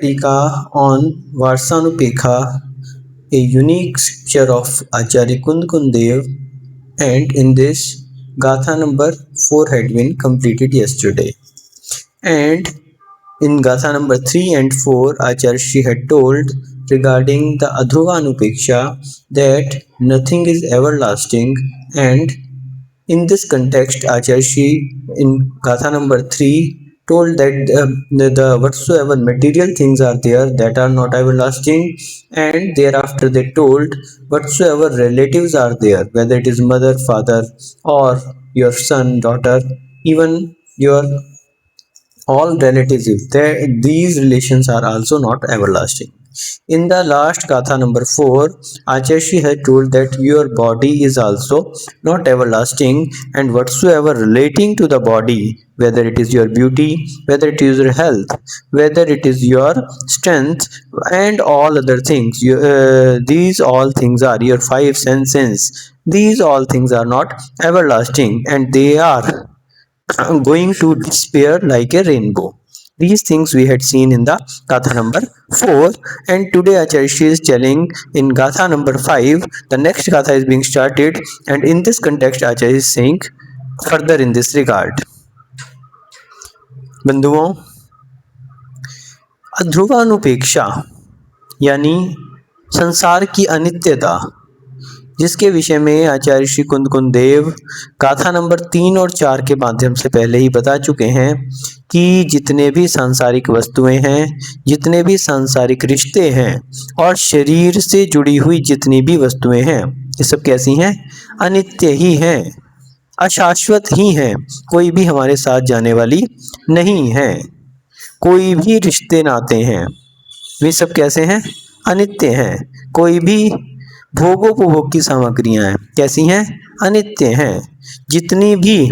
Tika on Varsanupekha, a unique scripture of Acharya Kundev, and in this Gatha number 4 had been completed yesterday. And in Gatha number 3 and 4, Acharya had told regarding the Adhruvanupeksha that nothing is everlasting, and in this context, Acharya in Gatha number 3 told that the whatsoever material things are there that are not everlasting, and thereafter they told whatsoever relatives are there, whether it is mother, father, or your son, daughter, even your all relatives, if these relations are also not everlasting. In the last Gatha number 4, Acharya had told that your body is also not everlasting, and whatsoever relating to the body, whether it is your beauty, whether it is your health, whether it is your strength, and all other things, these all things are your five senses. These all things are not everlasting, and they are going to disappear like a rainbow. These things we had seen in the Gatha number 4, and today Acharya is telling in Gatha number 5, the next Gatha is being started, and in this context Acharya is saying further in this regard. बंधुओं, अध्रुवानुपेक्षा यानी संसार की अनित्यता, जिसके विषय में आचार्य श्री कुंदेव गाथा number 3 और 4 के माध्यम से पहले ही बता चुके हैं कि जितने भी सांसारिक वस्तुएं हैं, जितने भी सांसारिक रिश्ते हैं और शरीर से जुड़ी हुई जितनी भी वस्तुएं हैं, ये सब कैसी हैं? अनित्य ही हैं, अशाश्वत ही हैं, कोई भी हमारे साथ जाने वाली नहीं है। कोई भी रिश्ते नाते हैं, वे सब कैसे हैं? अनित्य हैं। कोई भी भोगोपभोग की सामग्रियां हैं, कैसी हैं? अनित्य हैं। जितनी भी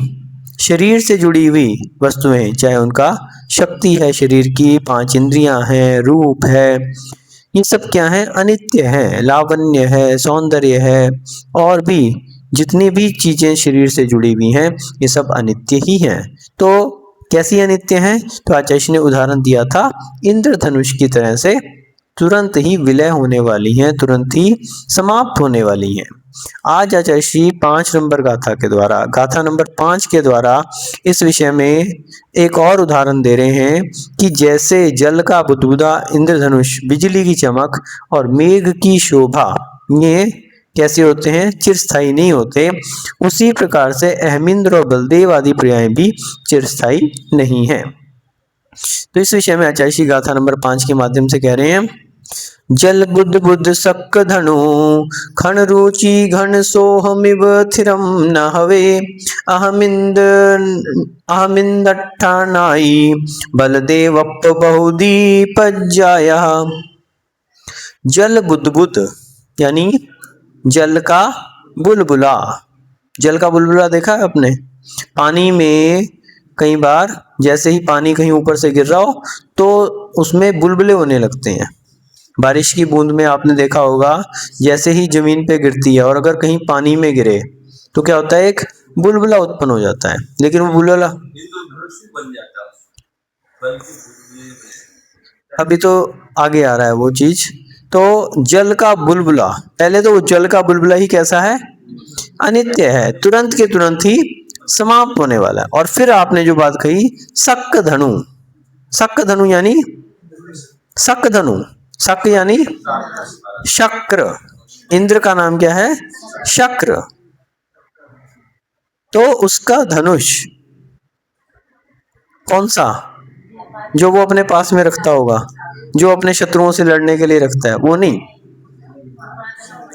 शरीर से जुड़ी हुई वस्तुएं, चाहे उनका शक्ति है शरीर की, 5 इंद्रियां हैं, रूप है, ये सब क्या है? अनित्य हैं। लावण्य है, सौंदर्य है, और भी जितनी भी चीजें शरीर से जुड़ी हुई हैं, ये सब अनित्य ही हैं। तो कैसी अनित्य हैं? तो आचार्य ने उदाहरण दिया था इंद्रधनुष की तरह से, तुरंत ही विलय होने वाली हैं, तुरंत ही समाप्त होने वाली हैं। आज आचार्य 5 नंबर गाथा के द्वारा, गाथा नंबर 5 के द्वारा इस विषय में एक और उदाहरण दे रहे हैं कि जैसे जल का बुदबुदा, इंद्रधनुष, बिजली की चमक और मेघ की शोभा, ये कैसे होते हैं? चिरस्थायी नहीं होते। उसी प्रकार से अहमिंद्र और बलदेव आदि पर्याय भी चिरस्थायी नहीं है। तो इस विषय में आचार्य गाथा नंबर 5 के माध्यम से कह रहे हैं, जल बुद्ध बुद्ध सक धनु खन रुचि घन सोहमिव थिरम न हवे अहमिंदट्ठानाई बलदेव बहुदीपज्जाया। जल बुद्ध यानी जल का बुलबुला। जल का बुलबुला देखा है आपने? पानी में कई बार जैसे ही पानी कहीं ऊपर से गिर रहा हो तो उसमें बुलबुले होने लगते हैं। बारिश की बूंद में आपने देखा होगा, जैसे ही जमीन पे गिरती है और अगर कहीं पानी में गिरे तो क्या होता है? एक बुलबुला उत्पन्न हो जाता है। लेकिन वो बुलबुला अभी तो आगे आ रहा है वो चीज। तो जल का बुलबुला, पहले तो वो जल का बुलबुला ही कैसा है? अनित्य है, तुरंत के तुरंत ही समाप्त होने वाला है। और फिर आपने जो बात कही, सक धनु, सक धनु यानी सक धनु, सक यानी शक्र। इंद्र का नाम क्या है? शक्र। तो उसका धनुष कौन सा? जो वो अपने पास में रखता होगा, जो अपने शत्रुओं से लड़ने के लिए रखता है, वो नहीं।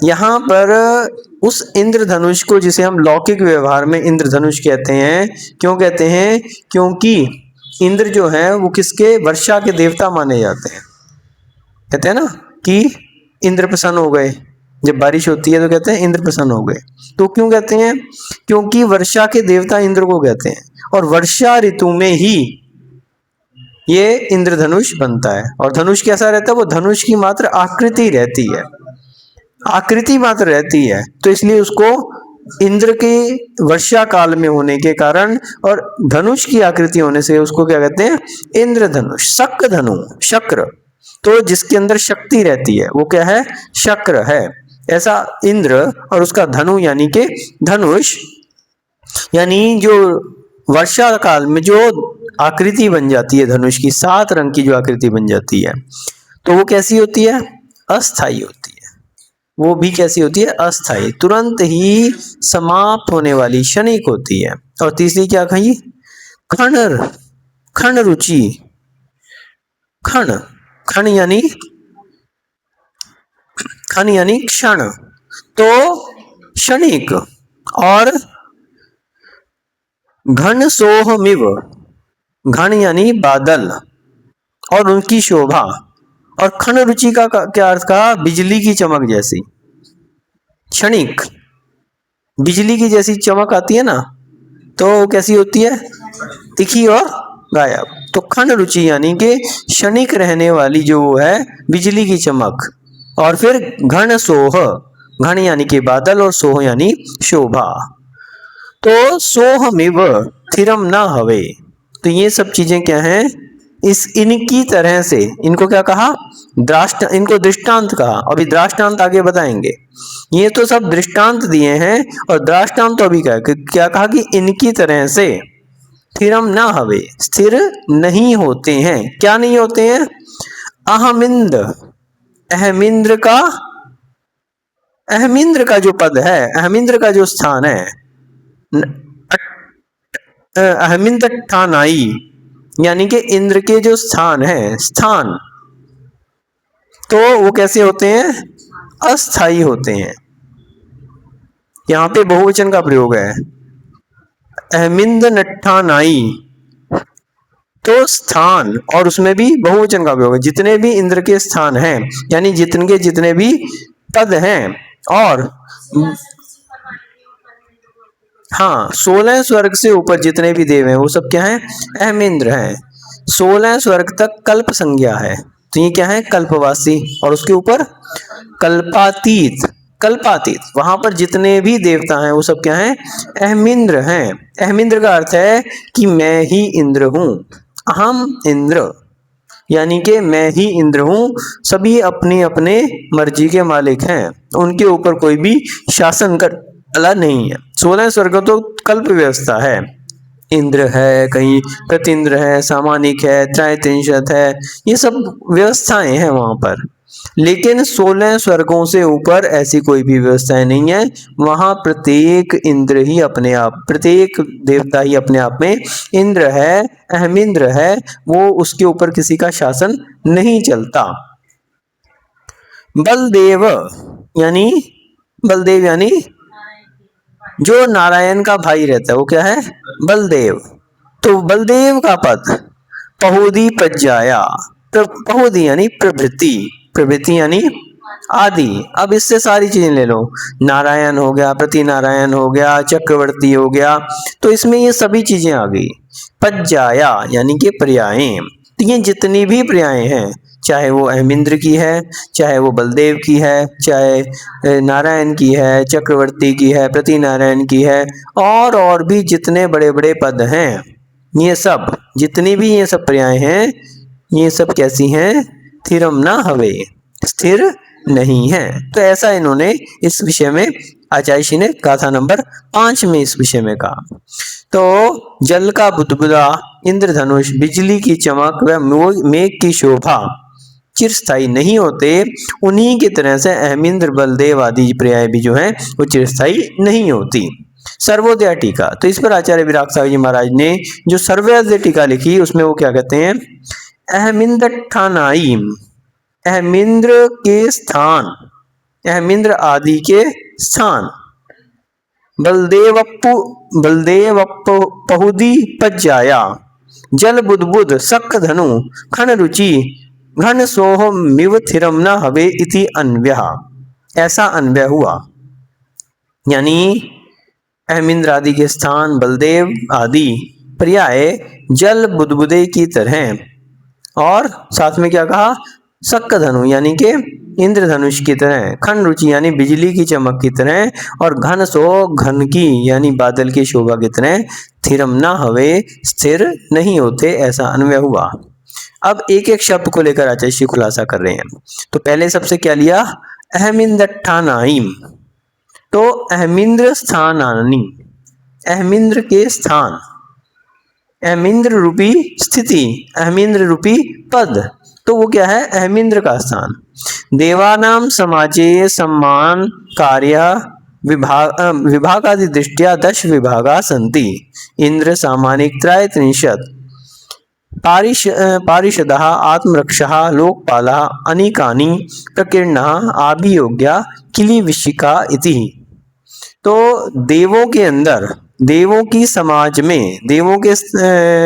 यहाँ पर उस इंद्रधनुष को, जिसे हम लौकिक व्यवहार में इंद्रधनुष कहते हैं, क्यों कहते हैं? क्योंकि इंद्र जो है वो किसके? वर्षा के देवता माने जाते हैं। कहते हैं ना कि इंद्र प्रसन्न हो गए, जब बारिश होती है तो कहते हैं इंद्र प्रसन्न हो गए। तो क्यों कहते हैं? क्योंकि वर्षा के देवता इंद्र को कहते हैं, और वर्षा ऋतु में ही ये इंद्रधनुष बनता है। और धनुष कैसा रहता है? वो धनुष की मात्र आकृति रहती है, आकृति मात्र रहती है। तो इसलिए उसको इंद्र के वर्षा काल में होने के कारण और धनुष की आकृति होने से उसको क्या कहते हैं? इंद्रधनुष, शक धनु, शक्र। तो जिसके अंदर शक्ति रहती है वो क्या है, शक्र है। ऐसा इंद्र और उसका धनु यानी कि धनुष, यानी जो वर्षा काल में जो आकृति बन जाती है धनुष की, 7 रंग की जो आकृति बन जाती है, तो वो कैसी होती है, अस्थाई होती है। वो भी कैसी होती है, अस्थाई, तुरंत ही समाप्त होने वाली, क्षणिक होती है। और तीसरी क्या कही, क्षण, क्षण रुचि, क्षण, क्षण यानी क्षण, तो क्षणिक। और घन सोहमिव, घन यानी बादल और उनकी शोभा, और क्षण रुचि का क्या अर्थ कहा, बिजली की चमक जैसी, क्षणिक, बिजली की जैसी चमक आती है ना, तो कैसी होती है, तीखी और गायब। तो क्षण रुचि यानी कि क्षणिक रहने वाली जो वो है बिजली की चमक। और फिर घन सोह, घन यानी कि बादल और सोह यानी शोभा। तो सोहमिव थिरम न हवे, तो ये सब चीजें क्या हैं, इनकी तरह से, इनको क्या कहा, इनको दृष्टांत कहा। अभी दृष्टांत आगे बताएंगे। ये तो सब दृष्टांत दिए हैं, और दृष्टांत तो अभी क्या कहा कि इनकी तरह से स्थिरम ना हवे, स्थिर नहीं होते हैं। क्या नहीं होते हैं, अहमिंद, अहमिंद्र का जो पद है, अहमिंद्र का जो स्थान है, अहमिंद ठानाई, यानी कि इंद्र के जो स्थान है, स्थान, तो वो कैसे होते हैं, अस्थाई होते हैं। यहां पे बहुवचन का प्रयोग है, अहमिंद नट्ठानाई, तो स्थान, और उसमें भी बहुवचन का प्रयोग है। जितने भी इंद्र के स्थान हैं, यानी जितने भी पद हैं, और हाँ 16 स्वर्ग से ऊपर जितने भी देव हैं वो सब क्या हैं, अहमिंद्र हैं। 16 स्वर्ग तक कल्प संज्ञा है, तो ये क्या है, कल्पवासी, और उसके ऊपर कल्पातीत, कल्पातीत, वहां पर जितने भी देवता हैं वो सब क्या हैं, अहमिंद्र हैं। अहमिंद्र का अर्थ है कि मैं ही इंद्र हूं, अहम इंद्र, यानी कि मैं ही इंद्र हूं। सभी अपने अपने मर्जी के मालिक हैं, उनके ऊपर कोई भी शासन कर अला नहीं है। 16 स्वर्ग तो कल्प व्यवस्था है, इंद्र है, कहीं प्रतींद्र है, सामानिक है, त्रैतिंशत है, ये सब व्यवस्थाएं हैं वहां पर। लेकिन 16 स्वर्गों से ऊपर ऐसी कोई भी व्यवस्थाएं नहीं है। वहां प्रत्येक इंद्र ही अपने आप, प्रत्येक देवता ही अपने आप में इंद्र है, अहमिंद्र है, वो उसके ऊपर किसी का शासन नहीं चलता। बलदेव यानी जो नारायण का भाई रहता है वो क्या है, बलदेव। तो बलदेव का पद पहुदी प्रज्ञाया, पहुदी यानी प्रभृति, प्रभृति यानी आदि। अब इससे सारी चीजें ले लो, नारायण हो गया, प्रति नारायण हो गया, चक्रवर्ती हो गया, तो इसमें ये सभी चीजें आ गई। पज्जाया यानी कि पर्यायें, तो ये जितनी भी पर्यायें हैं, चाहे वो अहमिंद्र की है, चाहे वो बलदेव की है, चाहे नारायण की है, चक्रवर्ती की है, प्रति नारायण की है, और भी जितने बड़े बड़े पद हैं, ये सब जितनी भी ये सब पर्याय हैं, ये सब कैसी हैं, स्थिरम ना हवे, स्थिर नहीं है। तो ऐसा इन्होंने इस विषय में आचार्य जी ने गाथा नंबर 5 में इस विषय में कहा। तो जल का बुदबुदा, इंद्रधनुष, बिजली की चमक व मेघ की शोभा चिरस्थायी नहीं होते, उन्हीं की तरह से अहमिंद्र, बलदेव आदि पर्याय भी जो हैं वो चिरस्थायी नहीं होती। सर्वोदय टीका, तो इस पर आचार्य विराग साहब जी महाराज ने जो सर्वोदय टीका लिखी उसमें वो क्या कहते हैं, अहमिंद्र ठानाई, अहमिंद्र के स्थान, अहमिंद्र आदि के स्थान, बलदेव पहुदी पज्जाया, जल बुदबुद सक धनु, खन रुचि घन सोह मिव थिरम न हवे इति अन्व्यः, ऐसा अन्वय हुआ। यानी अहमिंद्र आदि के स्थान, बलदेव आदि पर्याय जल बुदबुदे की तरह, और साथ में क्या कहा, सक्क धनु यानी कि इंद्रधनुष की तरह, खन रुचि यानी बिजली की चमक की तरह, और घन सो घन की यानी बादल की शोभा की तरह, थिरम ना हवे स्थिर नहीं होते, ऐसा अन्वय हुआ। अब एक एक शब्द को लेकर आचार्य श्री खुलासा कर रहे हैं। तो पहले सबसे क्या लिया, अहमिंद्रठानाइम, तो अहमिंद्र स्थानानि, अहमिंद्र के स्थान, अहमिंद्र रूपी स्थिति, अहमिंद्र रूपी पद, तो वो क्या है, अहमिंद्र का स्थान। देवानाम समाजे सम्मान कार्य विभागादि दृष्टिया 10 विभागा सन्ति। इंद्र सामानिक त्रय त्रिंशत्, पारिषदः आत्मरक्षः लोकपालः अनीकानि प्रकीर्णः आभियोग्या किलिविशिका इति। तो देवों के अंदर, देवों की समाज में, देवों के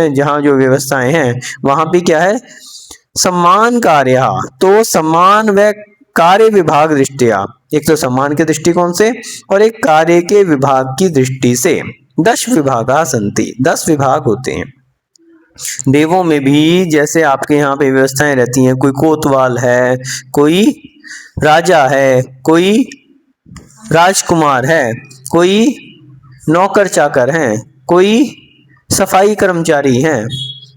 जहाँ जो व्यवस्थाएं हैं वहां पे क्या है, सम्मान कार्य, तो सम्मान व कार्य विभाग दृष्टिया, एक तो सम्मान के दृष्टिकोण से और एक कार्य के विभाग की दृष्टि से 10 विभागा सन्ति, 10 विभाग होते हैं। देवों में भी जैसे आपके यहाँ पे व्यवस्थाएं रहती हैं, कोई कोतवाल है, कोई राजा है, कोई राजकुमार है, कोई नौकर चाकर हैं, कोई सफाई कर्मचारी हैं,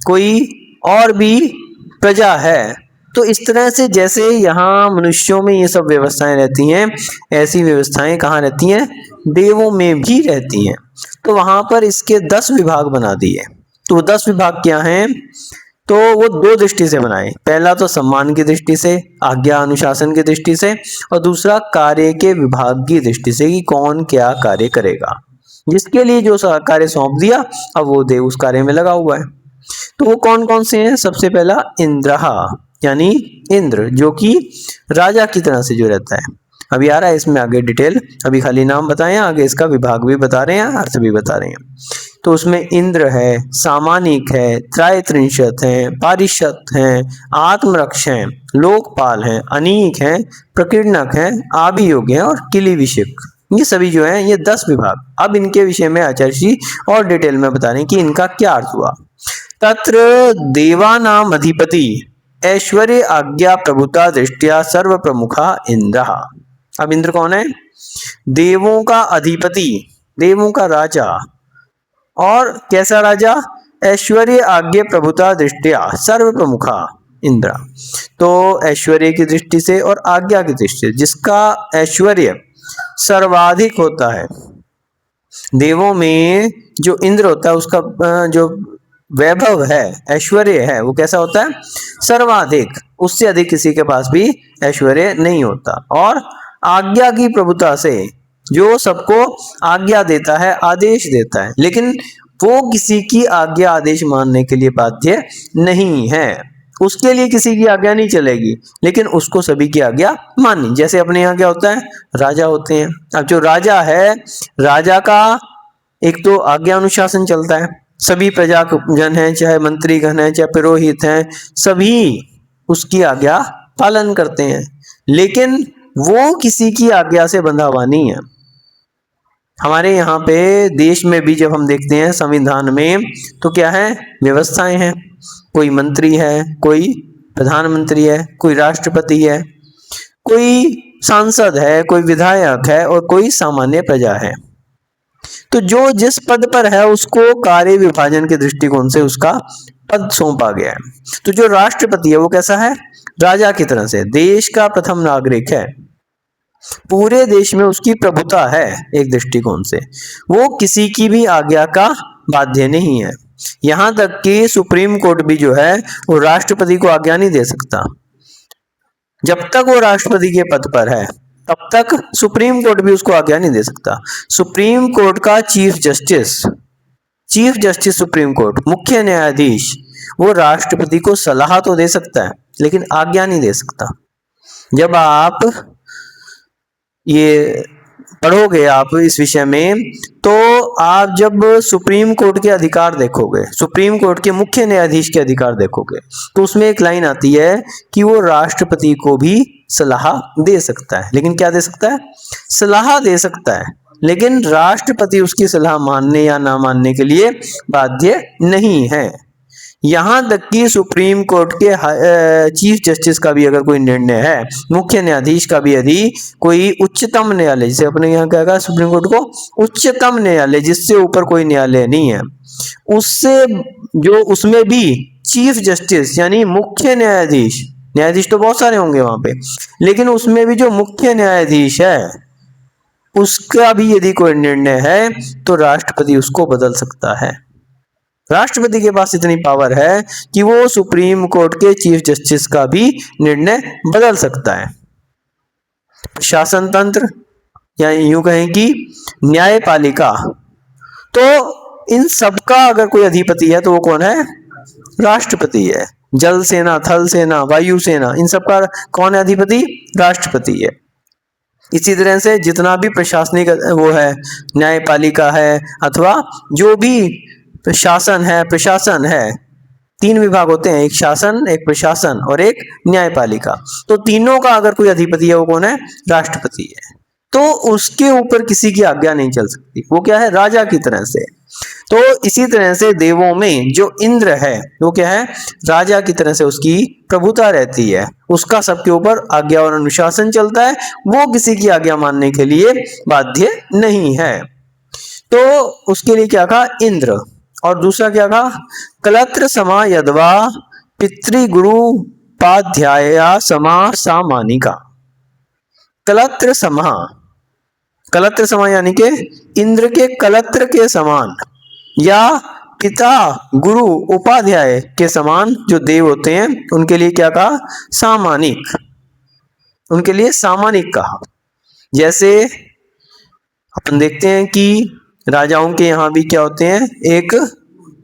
कोई और भी प्रजा है। तो इस तरह से जैसे यहाँ मनुष्यों में ये सब व्यवस्थाएं रहती हैं, ऐसी व्यवस्थाएं कहाँ रहती हैं, देवों में भी रहती हैं। तो वहां पर इसके 10 विभाग बना दिए। तो 10 विभाग क्या हैं, तो वो 2 दृष्टि से बनाए। पहला तो सम्मान की दृष्टि से, आज्ञा अनुशासन की दृष्टि से, और दूसरा कार्य के विभाग की दृष्टि से कि कौन क्या कार्य करेगा, जिसके लिए जो कार्य सौंप दिया अब वो देव उस कार्य में लगा हुआ है। तो वो कौन कौन से हैं, सबसे पहला इंद्रहा, यानी इंद्र जो कि राजा की तरह से जो रहता है। अभी आ रहा है इसमें आगे डिटेल, अभी खाली नाम बताएं, आगे इसका विभाग भी बता रहे हैं, अर्थ भी बता रहे हैं। तो उसमें इंद्र है, सामानिक है, त्रयत्रिंशत् है, पारिषद हैं, आत्मरक्ष हैं, लोकपाल हैं, अनीक हैं, प्रकीर्णक हैं, आभियोग हैं और किलिविशिक, ये सभी जो हैं ये 10 विभाग। अब इनके विषय में आचार्य जी और डिटेल में बता रहे हैं कि इनका क्या अर्थ हुआ। तत्र देवानाम अधिपति ऐश्वर्य आज्ञा प्रभुता दृष्टिया सर्व प्रमुखा इंद्र। अब इंद्र कौन है, देवों का अधिपति, देवों का राजा, और कैसा राजा, ऐश्वर्य आज्ञा प्रभुता दृष्टिया सर्व प्रमुखा इंद्र। तो ऐश्वर्य की दृष्टि से और आज्ञा की दृष्टि से, जिसका ऐश्वर्य सर्वाधिक होता है, देवों में जो इंद्र होता है उसका जो वैभव है, ऐश्वर्य है, वो कैसा होता है, सर्वाधिक, उससे अधिक किसी के पास भी ऐश्वर्य नहीं होता। और आज्ञा की प्रभुता से, जो सबको आज्ञा देता है, आदेश देता है, लेकिन वो किसी की आज्ञा आदेश मानने के लिए बाध्य नहीं है, उसके लिए किसी की आज्ञा नहीं चलेगी, लेकिन उसको सभी की आज्ञा माननी। जैसे अपने यहाँ क्या होता है, राजा होते हैं। अब जो राजा है, राजा का एक तो आज्ञा अनुशासन चलता है, सभी प्रजाजन हैं, चाहे मंत्री गण हैं, चाहे पुरोहित हैं, सभी उसकी आज्ञा पालन करते हैं, लेकिन वो किसी की आज्ञा से बंधा हुआ नहीं है। हमारे यहाँ पे देश में भी जब हम देखते हैं संविधान में, तो क्या है, व्यवस्थाएं हैं, कोई मंत्री है, कोई प्रधानमंत्री है, कोई राष्ट्रपति है, कोई सांसद है, कोई विधायक है और कोई सामान्य प्रजा है। तो जो जिस पद पर है उसको कार्य विभाजन के दृष्टिकोण से उसका पद सौंपा गया है। तो जो राष्ट्रपति है वो कैसा है, राजा की तरह से, देश का प्रथम नागरिक है, पूरे देश में उसकी प्रभुता है एक दृष्टिकोण से, वो किसी की भी आज्ञा का बाध्य नहीं है। यहां तक कि सुप्रीम कोर्ट भी जो है वो राष्ट्रपति को आज्ञा नहीं दे सकता। जब तक वो राष्ट्रपति के पद पर है तब तक सुप्रीम कोर्ट भी उसको आज्ञा नहीं दे सकता। सुप्रीम कोर्ट का चीफ जस्टिस सुप्रीम कोर्ट, मुख्य न्यायाधीश, वो राष्ट्रपति को सलाह तो दे सकता है लेकिन आज्ञा नहीं दे सकता। जब आप ये पढ़ोगे आप इस विषय में, तो आप जब सुप्रीम कोर्ट के अधिकार देखोगे, सुप्रीम कोर्ट के मुख्य न्यायाधीश के अधिकार देखोगे, तो उसमें एक लाइन आती है कि वो राष्ट्रपति को भी सलाह दे सकता है। लेकिन क्या दे सकता है, सलाह दे सकता है, लेकिन राष्ट्रपति उसकी सलाह मानने या ना मानने के लिए बाध्य नहीं है। यहां तक कि सुप्रीम कोर्ट के चीफ जस्टिस का भी अगर कोई निर्णय है, मुख्य न्यायाधीश का भी यदि कोई उच्चतम न्यायालय, जैसे अपने यहाँ कहेगा सुप्रीम कोर्ट को उच्चतम न्यायालय, जिससे ऊपर कोई न्यायालय नहीं है, उससे जो उसमें भी चीफ जस्टिस यानी मुख्य न्यायाधीश, न्यायाधीश तो बहुत सारे होंगे वहां पे, लेकिन उसमें भी जो मुख्य न्यायाधीश है उसका भी यदि कोई निर्णय है तो राष्ट्रपति उसको बदल सकता है। राष्ट्रपति के पास इतनी पावर है कि वो सुप्रीम कोर्ट के चीफ जस्टिस का भी निर्णय बदल सकता है। शासन तंत्र या यूं कहें कि न्यायपालिका, तो इन सबका अगर कोई अधिपति है तो वो कौन है? राष्ट्रपति है। जल सेना, थल सेना, वायु सेना, इन सबका कौन है अधिपति? राष्ट्रपति है। इसी तरह से जितना भी प्रशासनिक वो है, न्यायपालिका है अथवा जो भी शासन है, प्रशासन है, तीन विभाग होते हैं, एक शासन, एक प्रशासन और एक न्यायपालिका। तो तीनों का अगर कोई अधिपति है वो कौन है? राष्ट्रपति है। तो उसके ऊपर किसी की आज्ञा नहीं चल सकती, वो क्या है? राजा की तरह से। तो इसी तरह से देवों में जो इंद्र है वो क्या है? राजा की तरह से उसकी प्रभुता रहती है, उसका सबके ऊपर आज्ञा और अनुशासन चलता है, वो किसी की आज्ञा मानने के लिए बाध्य नहीं है। तो उसके लिए क्या कहा? इंद्र। और दूसरा क्या कहा? कलत्र समा यद्वा पितृगुरु पाध्याया समा सामानिका। कलत्र समा, कलत्र समा यानी के इंद्र के कलत्र के समान या पिता गुरु उपाध्याय के समान जो देव होते हैं उनके लिए क्या कहा? सामानिक। उनके लिए सामानिक कहा। जैसे अपन देखते हैं कि राजाओं के यहाँ भी क्या होते हैं? एक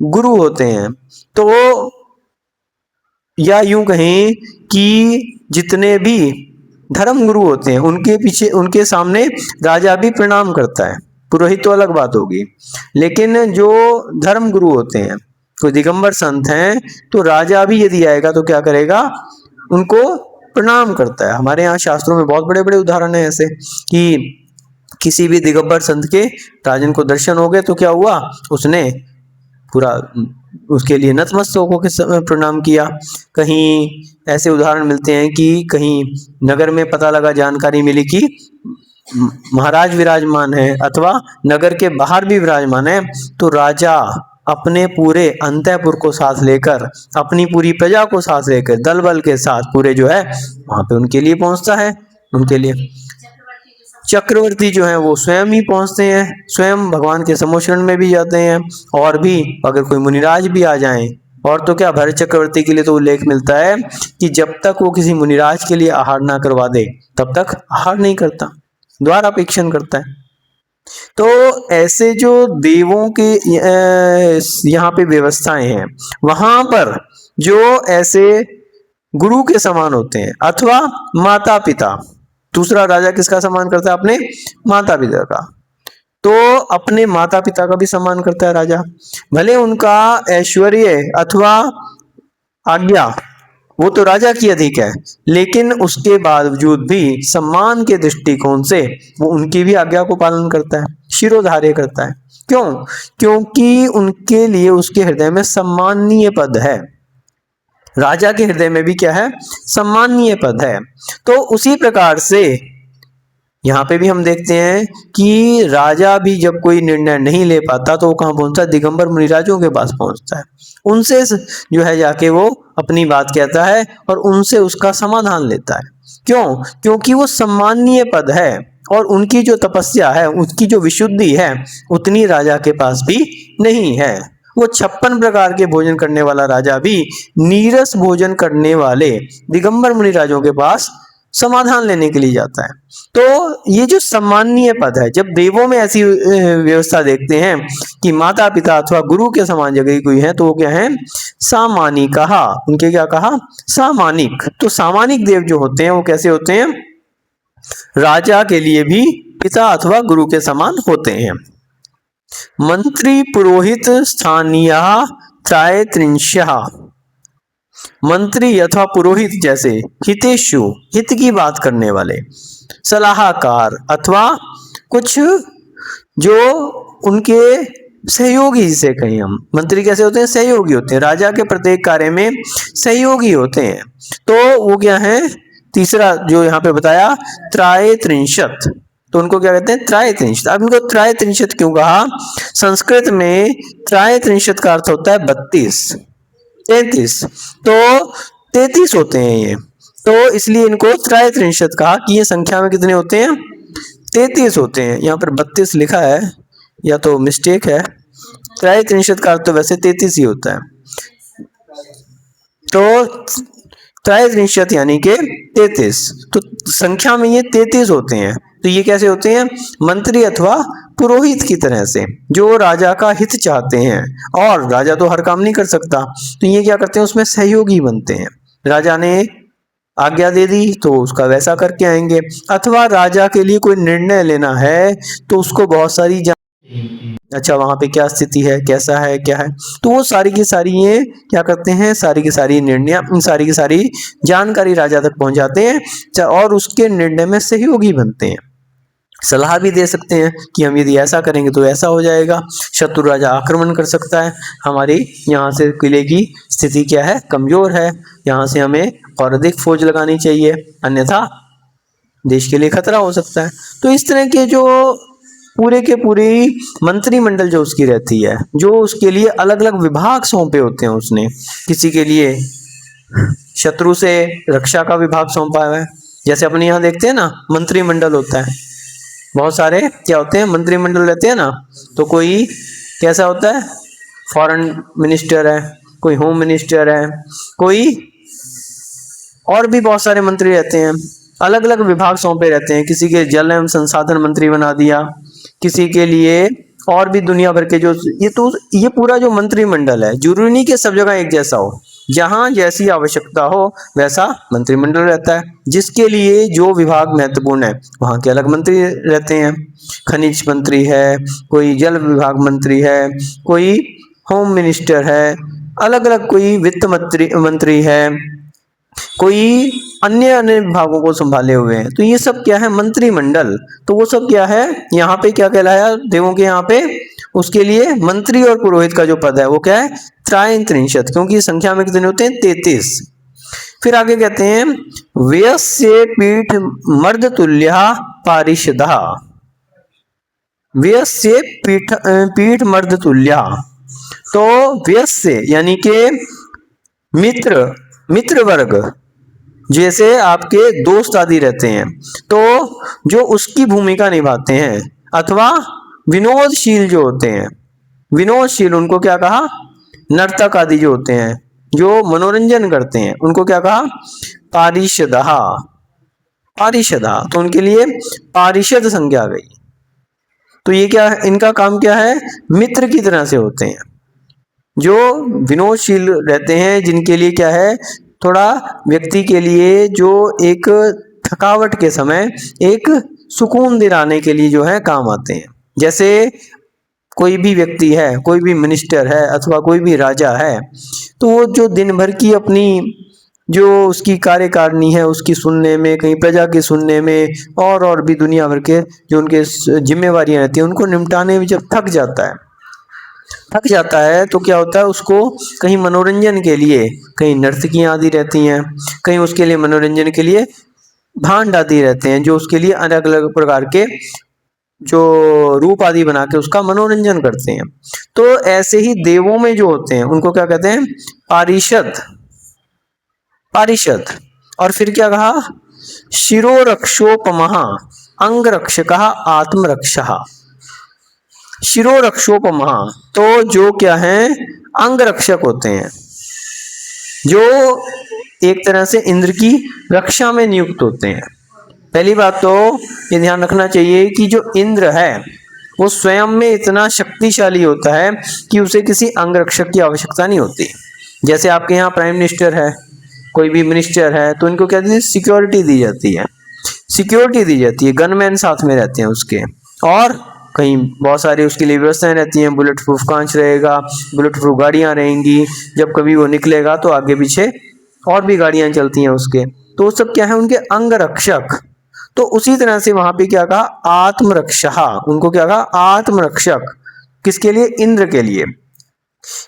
गुरु होते हैं। तो या यूं कहें कि जितने भी धर्म गुरु होते हैं उनके पीछे, उनके सामने राजा भी प्रणाम करता है। पुरोहित तो अलग बात होगी, लेकिन जो धर्म गुरु होते हैं, कोई दिगंबर संत हैं, तो राजा भी यदि आएगा तो क्या करेगा? उनको प्रणाम करता है। हमारे यहाँ शास्त्रों में बहुत बड़े बड़े उदाहरण है ऐसे कि किसी भी दिगंबर संत के राजन को दर्शन हो गए तो क्या हुआ? उसने पूरा उसके लिए नतमस्तक होकर प्रणाम किया। कहीं ऐसे उदाहरण मिलते हैं कि कहीं नगर में पता लगा, जानकारी मिली कि महाराज विराजमान है अथवा नगर के बाहर भी विराजमान है, तो राजा अपने पूरे अंतःपुर को साथ लेकर, अपनी पूरी प्रजा को साथ लेकर, दल बल के साथ पूरे जो है वहां पे उनके लिए पहुंचता है। उनके लिए चक्रवर्ती जो है वो स्वयं ही पहुंचते हैं, स्वयं भगवान के समोशरण में भी जाते हैं। और भी अगर कोई मुनिराज भी आ जाएं, और तो क्या, भरत चक्रवर्ती के लिए तो उल्लेख मिलता है कि जब तक वो किसी मुनिराज के लिए आहार ना करवा दे तब तक आहार नहीं करता, द्वारापेक्षण करता है। तो ऐसे जो देवों के यहाँ पे व्यवस्थाएं हैं, वहां पर जो ऐसे गुरु के समान होते हैं अथवा माता पिता, दूसरा राजा किसका सम्मान करता है? अपने माता पिता का। तो अपने माता पिता का भी सम्मान करता है राजा, भले उनका ऐश्वर्य अथवा आज्ञा वो तो राजा की अधिक है, लेकिन उसके बावजूद भी सम्मान के दृष्टिकोण से वो उनकी भी आज्ञा को पालन करता है, शिरोधार्य करता है। क्यों? क्योंकि उनके लिए उसके हृदय में सम्माननीय पद है। राजा के हृदय में भी क्या है? सम्माननीय पद है। तो उसी प्रकार से यहाँ पे भी हम देखते हैं कि राजा भी जब कोई निर्णय नहीं ले पाता तो वो कहाँ पहुंचता है? दिगंबर मुनिराजों के पास पहुंचता है। उनसे जो है जाके वो अपनी बात कहता है और उनसे उसका समाधान लेता है। क्यों? क्योंकि वो सम्माननीय पद है और उनकी जो तपस्या है, उनकी जो विशुद्धि है, उतनी राजा के पास भी नहीं है। वो 56 प्रकार के भोजन करने वाला राजा भी नीरस भोजन करने वाले दिगंबर मुनिराजों के पास समाधान लेने के लिए जाता है। तो ये जो सम्माननीय पद है, जब देवों में ऐसी व्यवस्था देखते हैं कि माता पिता अथवा गुरु के समान जगह कोई है, तो वो क्या है? सामानिक कहा। उनके क्या कहा? सामानिक। तो सामानिक देव जो होते हैं वो कैसे होते हैं? राजा के लिए भी पिता अथवा गुरु के समान होते हैं। मंत्री पुरोहित स्थानीय त्रयत्रिंशः, मंत्री अथवा पुरोहित जैसे हितेशु, हित की बात करने वाले, सलाहकार अथवा कुछ जो उनके सहयोगी, जिसे कहें हम, मंत्री कैसे होते हैं? सहयोगी होते हैं, राजा के प्रत्येक कार्य में सहयोगी होते हैं। तो वो क्या है? तीसरा जो यहाँ पे बताया, त्रयत्रिंशत्, तो उनको क्या कहते हैं? त्रयत्रिंशत्। अब इनको त्रयत्रिंशत् क्यों कहा? संस्कृत में त्रयत्रिंशत् का अर्थ होता है 32। 33। तो 33 होते हैं ये, तो इसलिए इनको त्रयत्रिंशत् कहा कि ये संख्या में कितने होते हैं, 33 होते हैं। यहाँ पर 32 लिखा है, या तो मिस्टेक है। त्रयत्रिंशत् का अर्थ तो वैसे 33 ही होता है। तो त्रयत्रिंशत् यानी के 33, तो संख्या में ये 33 होते हैं। तो ये कैसे होते हैं, मंत्री अथवा पुरोहित की तरह से, जो राजा का हित चाहते हैं। और राजा तो हर काम नहीं कर सकता, तो ये क्या करते हैं, उसमें सहयोगी बनते हैं। राजा ने आज्ञा दे दी तो उसका वैसा करके आएंगे, अथवा राजा के लिए कोई निर्णय लेना है तो उसको बहुत सारी अच्छा वहां पे क्या स्थिति है, कैसा है, क्या है, तो वो सारी की सारी ये क्या करते हैं, सारी की सारी निर्णय, सारी की सारी जानकारी राजा तक पहुंचाते हैं और उसके निर्णय में सहयोगी बनते हैं। सलाह भी दे सकते हैं कि हम यदि ऐसा करेंगे तो ऐसा हो जाएगा, शत्रु राजा आक्रमण कर सकता है, हमारी यहाँ से किले की स्थिति क्या है, कमजोर है, यहाँ से हमें और अधिक फौज लगानी चाहिए, अन्यथा देश के लिए खतरा हो सकता है। तो इस तरह के जो पूरे के पूरी मंत्रिमंडल जो उसकी रहती है, जो उसके लिए अलग अलग विभाग सौंपे होते हैं उसने, किसी के लिए शत्रु से रक्षा का विभाग सौंपा है, जैसे अपने यहाँ देखते हैं ना मंत्रिमंडल होता है, बहुत सारे क्या होते हैं मंत्रिमंडल रहते हैं ना, तो कोई कैसा होता है, फॉरेन मिनिस्टर है, कोई होम मिनिस्टर है, कोई और भी बहुत सारे मंत्री रहते हैं, अलग अलग विभाग सौंपे रहते हैं। किसी के जल एवं संसाधन मंत्री बना दिया, किसी के लिए और भी दुनिया भर के जो ये पूरा जो मंत्रिमंडल है, जरूरी नहीं कि सब जगह एक जैसा हो, जहां जैसी आवश्यकता हो वैसा मंत्रिमंडल रहता है। जिसके लिए जो विभाग महत्वपूर्ण है वहां के अलग मंत्री रहते हैं, खनिज मंत्री है, कोई जल विभाग मंत्री है, कोई होम मिनिस्टर है, अलग अलग कोई वित्त मंत्री है, कोई अन्य अन्य विभागों को संभाले हुए हैं। तो ये सब क्या है, मंत्रिमंडल। तो वो सब क्या है, यहाँ पे क्या कहलाया देवों के यहाँ पे, उसके लिए मंत्री और पुरोहित का जो पद है वो क्या है, त्रयत्रिंशत्, क्योंकि संख्या में कितने होते हैं, 33। फिर आगे कहते हैं व्यस्य पीठ मर्द तुल्य पारिषदः, व्यस्य पीठ मर्द तुल्य। तो व्यस्य यानी के मित्र वर्ग, जैसे आपके दोस्त आदि रहते हैं, तो जो उसकी भूमिका निभाते हैं, अथवा विनोदशील जो होते हैं, विनोदशील उनको क्या कहा, नर्तक आदि जो होते हैं, जो मनोरंजन करते हैं, उनको क्या कहा, पारिषदः। पारिषदः, तो उनके लिए पारिषद संज्ञा आ गई। तो ये क्या है, इनका काम क्या है, मित्र की तरह से होते हैं, जो विनोदशील रहते हैं, जिनके लिए क्या है, थोड़ा व्यक्ति के लिए जो एक थकावट के समय एक सुकून दिलाने के लिए जो है काम आते हैं। जैसे कोई भी व्यक्ति है, कोई भी मिनिस्टर है, अथवा कोई भी राजा है, तो वो जो दिन भर की अपनी जो उसकी कार्यकारिणी है उसकी सुनने में, कहीं प्रजा की सुनने में, और भी दुनिया भर के जो उनके जिम्मेवारियां रहती हैं उनको निपटाने में जब थक जाता है तो क्या होता है, उसको कहीं मनोरंजन के लिए, कहीं नर्तकियां आदि रहती हैं, कहीं उसके लिए मनोरंजन के लिए भांड आदि रहते हैं, जो उसके लिए अलग अलग प्रकार के जो रूप आदि बना के उसका मनोरंजन करते हैं। तो ऐसे ही देवों में जो होते हैं उनको क्या कहते हैं, पारिषद। और फिर क्या कहा, शिरोरक्षोपमः अंगरक्षकः आत्मरक्षः। शिरोरक्षोपमः, तो जो क्या है, अंगरक्षक होते हैं, जो एक तरह से इंद्र की रक्षा में नियुक्त होते हैं। पहली बात तो ये ध्यान रखना चाहिए कि जो इंद्र है वो स्वयं में इतना शक्तिशाली होता है कि उसे किसी अंगरक्षक की आवश्यकता नहीं होती। जैसे आपके यहाँ प्राइम मिनिस्टर है, कोई भी मिनिस्टर है, तो इनको क्या दी, सिक्योरिटी दी जाती है, गनमैन साथ में रहते हैं उसके, और कहीं बहुत सारी उसके लिए व्यवस्थाएं रहती हैं, बुलेट प्रूफ कांच रहेगा, बुलेट प्रूफ गाड़ियां रहेंगी, जब कभी वो निकलेगा तो आगे पीछे और भी गाड़ियां चलती हैं उसके, तो वो सब क्या है, उनके अंगरक्षक। तो उसी तरह से वहां पे क्या कहा, आत्मरक्षा, उनको क्या कहा, आत्मरक्षक। किसके लिए, इंद्र के लिए।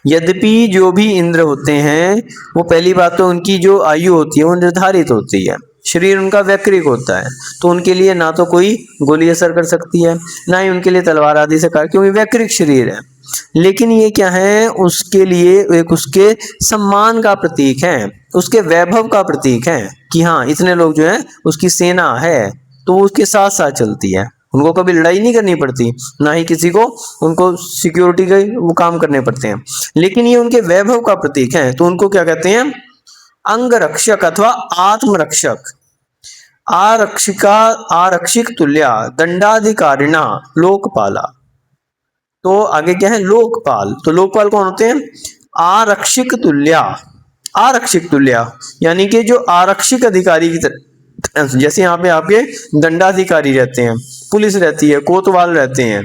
यद्यपि जो भी इंद्र होते हैं वो पहली बात तो उनकी जो आयु होती है वो निर्धारित होती है, शरीर उनका वैक्रिक होता है, तो उनके लिए ना तो कोई गोली असर कर सकती है, ना ही उनके लिए तलवार आदि से, क्योंकि वैक्रिक शरीर है। लेकिन ये क्या है, उसके लिए एक उसके सम्मान का प्रतीक है, उसके वैभव का प्रतीक है कि हाँ इतने लोग जो है उसकी सेना है, तो उसके साथ साथ चलती है। उनको कभी लड़ाई नहीं करनी पड़ती, ना ही किसी को उनको सिक्योरिटी के वो काम करने पड़ते हैं, लेकिन ये उनके वैभव का प्रतीक है। तो उनको क्या कहते हैं, अंगरक्षक अथवा आत्मरक्षक। आरक्षिका आरक्षिक तुल्या दंडाधिकारिणा लोकपाला। तो आगे क्या है, लोकपाल। तो लोकपाल कौन होते हैं, आरक्षिक तुल्या। आरक्षिक तुल्या यानी कि जो आरक्षिक अधिकारी की तरह, जैसे यहाँ पे आपके दंडाधिकारी रहते हैं, पुलिस रहती है, कोतवाल रहते हैं,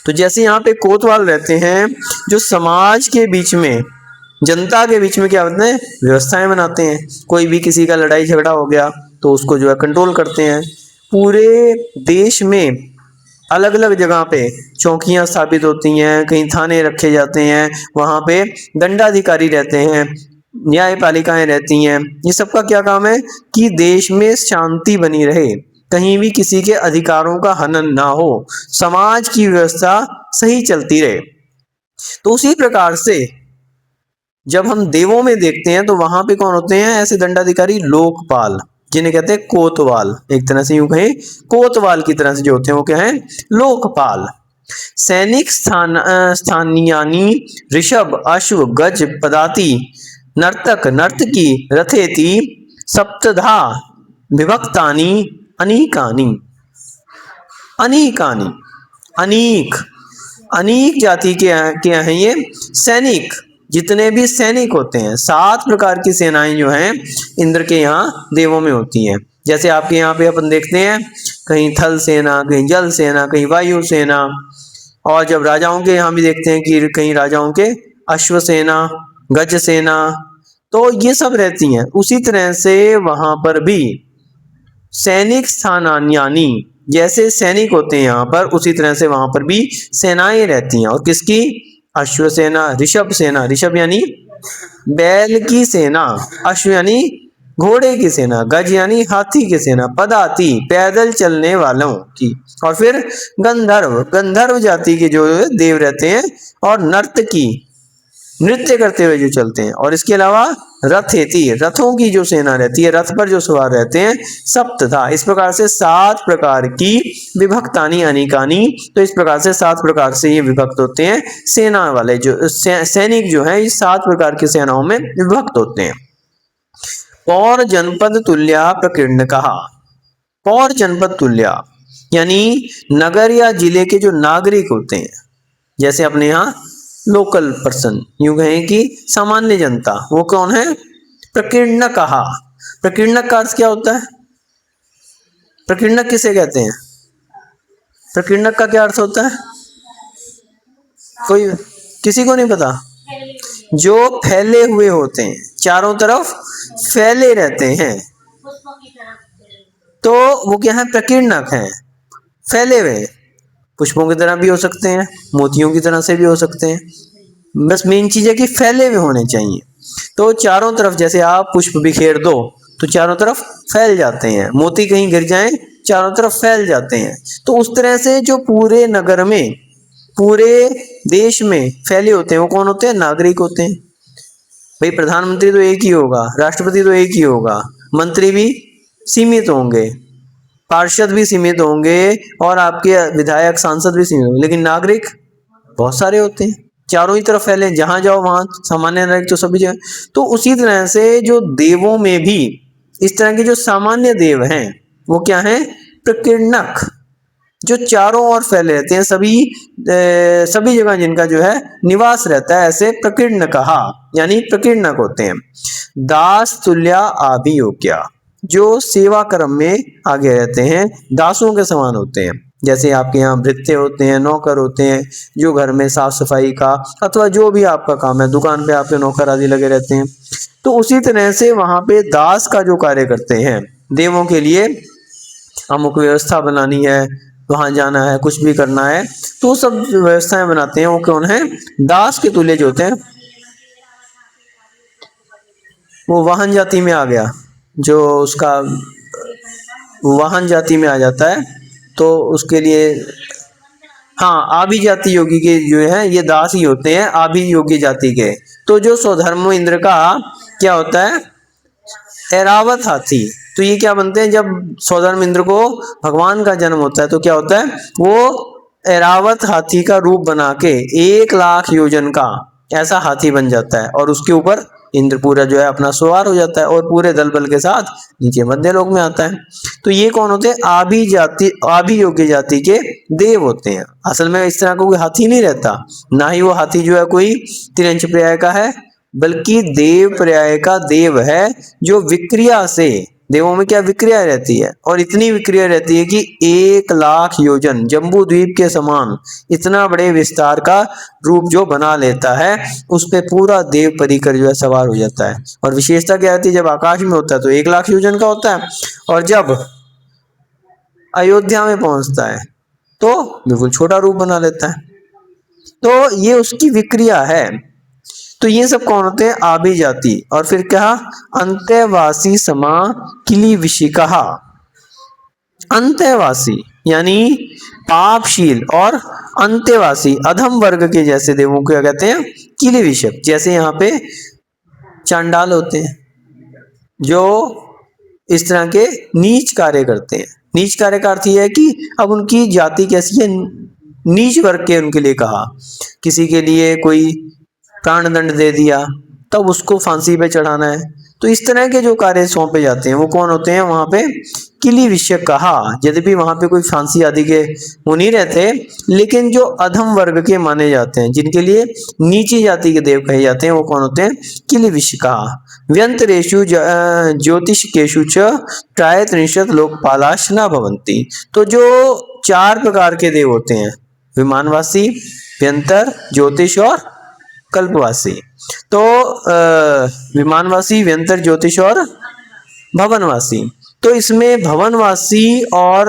तो जैसे यहाँ पे कोतवाल रहते हैं जो समाज के बीच में, जनता के बीच में क्या होते हैं, व्यवस्थाएं बनाते हैं। कोई भी किसी का लड़ाई झगड़ा हो गया तो उसको जो है कंट्रोल करते हैं। पूरे देश में अलग अलग जगह पे चौकियां स्थापित होती हैं, कहीं थाने रखे जाते हैं, वहां पे दंडाधिकारी रहते हैं, न्यायपालिकाएं रहती हैं। ये सबका क्या काम है कि देश में शांति बनी रहे, कहीं भी किसी के अधिकारों का हनन ना हो, समाज की व्यवस्था सही चलती रहे। तो उसी प्रकार से जब हम देवों में देखते हैं तो वहां पे कौन होते हैं ऐसे दंडाधिकारी, लोकपाल, जिन्हें कहते हैं कोतवाल। एक तरह से यूं कहें कोतवाल की तरह से जो होते हैं वो क्या है, लोकपाल। सैनिक स्थानीयानी ऋषभ अश्व गज पदाति नर्तक नर्तकी रथेति सप्तधा विभक्तानि अनीकानि। अनीकानि अनीक, अनीक जाति के क्या हैं ये, सैनिक। जितने भी सैनिक होते हैं, 7 प्रकार की सेनाएं जो हैं इंद्र के यहाँ देवों में होती हैं। जैसे आपके यहाँ पे अपन देखते हैं कहीं थल सेना, कहीं जल सेना, कहीं वायु सेना, और जब राजाओं के यहाँ भी देखते हैं कि कहीं राजाओं के अश्व सेना, गज सेना, तो ये सब रहती हैं। उसी तरह से वहां पर भी सैनिक स्थानान्यानी, जैसे सैनिक होते हैं यहाँ पर, उसी तरह से वहां पर भी सेनाएं रहती हैं। और किसकी, अश्व सेना, ऋषभ सेना, ऋषभ यानी बैल की सेना, अश्व यानी घोड़े की सेना, गज यानी हाथी की सेना, पदाति पैदल चलने वालों की, और फिर गंधर्व, गंधर्व जाति के जो देव रहते हैं, और नर्तकी नृत्य करते हुए जो चलते हैं, और इसके अलावा रथेति रथों की जो सेना रहती है, रथ पर जो सवार रहते हैं, सप्तधा। इस प्रकार से 7 प्रकार की विभक्तानि अनेकानि। तो इस प्रकार से 7 प्रकार से ये विभक्त होते हैं। सेना वाले जो सैनिक जो है, ये 7 प्रकार की सेनाओं में विभक्त होते हैं। पौर जनपद तुल्या प्रकीर्ण कहा। पौर जनपद तुल्या यानी नगर या जिले के जो नागरिक होते हैं, जैसे अपने यहाँ लोकल पर्सन, यूं कहें कि सामान्य जनता, वो कौन है, प्रकीर्ण कहा। प्रकीर्णक का अर्थ क्या होता है, प्रकीर्णक किसे कहते हैं, प्रकीर्णक का क्या अर्थ होता है, कोई किसी को नहीं पता, जो फैले हुए होते हैं, चारों तरफ फैले रहते हैं, तो वो क्या है, प्रकीर्णक है, फैले हुए। पुष्पों की तरह भी हो सकते हैं, मोतियों की तरह से भी हो सकते हैं, बस मेन चीज है कि फैले हुए होने चाहिए। तो चारों तरफ जैसे आप पुष्प बिखेर दो तो चारों तरफ फैल जाते हैं, मोती कहीं गिर जाएं चारों तरफ फैल जाते हैं। तो उस तरह से जो पूरे नगर में, पूरे देश में फैले होते हैं, वो कौन होते हैं, नागरिक होते हैं। भाई प्रधानमंत्री तो एक ही होगा, राष्ट्रपति तो एक ही होगा, मंत्री भी सीमित होंगे, पार्षद भी सीमित होंगे, और आपके विधायक सांसद भी सीमित होंगे, लेकिन नागरिक बहुत सारे होते हैं, चारों ही तरफ फैले, जहां जाओ वहां सामान्य नागरिक तो सभी जगह। तो उसी तरह से जो देवों में भी इस तरह के जो सामान्य देव हैं वो क्या हैं, प्रकीर्णक, जो चारों ओर फैले रहते हैं, सभी जगह जिनका जो है निवास रहता है, ऐसे प्रकीर्ण कहा यानी प्रकीर्णक होते हैं। दास तुल्या अभियोग्या, जो सेवा कर्म में आगे रहते हैं, दासों के समान होते हैं। जैसे आपके यहाँ भृत्य होते हैं, नौकर होते हैं, जो घर में साफ सफाई का अथवा जो भी आपका काम है, दुकान पे आपके नौकर आदि लगे रहते हैं। तो उसी तरह से वहां पे दास का जो कार्य करते हैं, देवों के लिए अमुक व्यवस्था बनानी है, वहां जाना है, कुछ भी करना है, तो सब व्यवस्थाएं बनाते हैं, वो कौन है, दास के तुल्य जो होते हैं। वो वाहन जाति में आ गया, जो उसका वाहन जाति में आ जाता है, तो उसके लिए हाँ, आभि जाति योगी के जो है ये दास ही होते हैं, आभि योगी जाति के। तो जो स्वधर्म इंद्र का क्या होता है, ऐरावत हाथी। तो ये क्या बनते हैं, जब स्वधर्म इंद्र को भगवान का जन्म होता है तो क्या होता है, वो ऐरावत हाथी का रूप बना के 1,00,000 योजन का ऐसा हाथी बन जाता है और उसके ऊपर इंद्र पूरा जो है अपना सवार हो जाता है और पूरे दल बल के साथ नीचे मध्य लोक में आता है। तो ये कौन होते हैं, आभि जाति, आभि योग्य जाति के देव होते हैं। असल में इस तरह का कोई हाथी नहीं रहता, ना ही वो हाथी जो है कोई तिरंच पर्याय का है, बल्कि देव पर्याय का देव है, जो विक्रिया से, देवों में क्या विक्रिया रहती है, और इतनी विक्रिया रहती है कि 1,00,000 योजन जम्बू द्वीप के समान इतना बड़े विस्तार का रूप जो बना लेता है, उस पे पूरा देव परिकर जो है सवार हो जाता है। और विशेषता क्या होती है, जब आकाश में होता है तो 1,00,000 योजन का होता है, और जब अयोध्या में पहुंचता है तो बिल्कुल छोटा रूप बना लेता है। तो ये उसकी विक्रिया है। तो ये सब कौन होते हैं, आभि जाति। और फिर क्या, अंत्यवासी समा किली विशिका। अंत्यवासी यानी पापशील और अंत्यवासी अधम वर्ग के जैसे देवों को क्या कहते हैं, किली विशक। जैसे यहाँ पे चांडाल होते हैं जो इस तरह के नीच कार्य करते हैं। नीच कार्य का अर्थ यह है कि अब उनकी जाति कैसी है, नीच वर्ग के उनके लिए कहा। किसी के लिए कोई प्राण दंड दे दिया तब उसको फांसी पे चढ़ाना है, तो इस तरह के जो कार्य सौंपे जाते हैं वो कौन होते हैं, वहां पे किली विषय कहा। यद्यपि वहां पे कोई फांसी आदि के वो नहीं रहते, लेकिन जो अधम वर्ग के माने जाते हैं, जिनके लिए नीची जाति के देव कहे जाते हैं, वो कौन होते हैं, किली विषय कहा। व्यंतरेषु ज्योतिषकेषु च त्रयत्रिंशत् लोकपालाश्च न भवन्ति। तो जो 4 प्रकार के देव होते हैं, विमानवासी, व्यंतर, ज्योतिष और कल्पवासी। तो विमानवासी, व्यंतर, ज्योतिष और भवनवासी। तो इसमें भवनवासी और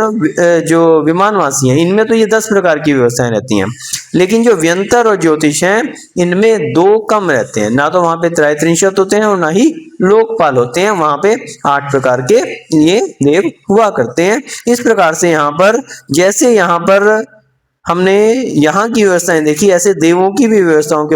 जो विमानवासी हैं, इनमें तो ये 10 प्रकार की व्यवस्थाएं रहती हैं, लेकिन जो व्यंतर और ज्योतिष हैं इनमें 2 कम रहते हैं। ना तो वहां पे त्रयत्रिंशत् होते हैं और ना ही लोकपाल होते हैं, वहां पे 8 प्रकार के ये देव हुआ करते हैं। इस प्रकार से यहाँ पर, जैसे यहाँ पर हमने यहाँ की व्यवस्थाएं देखी, ऐसे देवों की भी व्यवस्थाओं के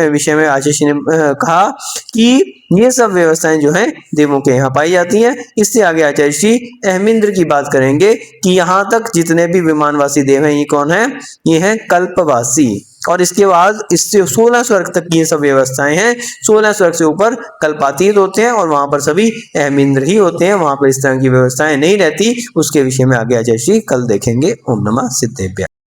विषय में आचार्य ने कहा कि ये सब व्यवस्थाएं जो हैं देवों के यहाँ पाई जाती हैं। इससे आगे आचार्य श्री अहमिंद्र की बात करेंगे कि यहाँ तक जितने भी विमानवासी देव हैं ये कौन है, ये हैं कल्पवासी। और इसके बाद इससे 16 स्वर्ग तक की ये सब व्यवस्थाएं हैं। 16 स्वर्ग से ऊपर कल्पातीत होते हैं और वहां पर सभी अहमिंद्र ही होते हैं, वहां पर इस तरह की व्यवस्थाएं नहीं रहती। उसके विषय में आगे आचार्य श्री कल देखेंगे। ओम नमः सिद्धेभ्यः।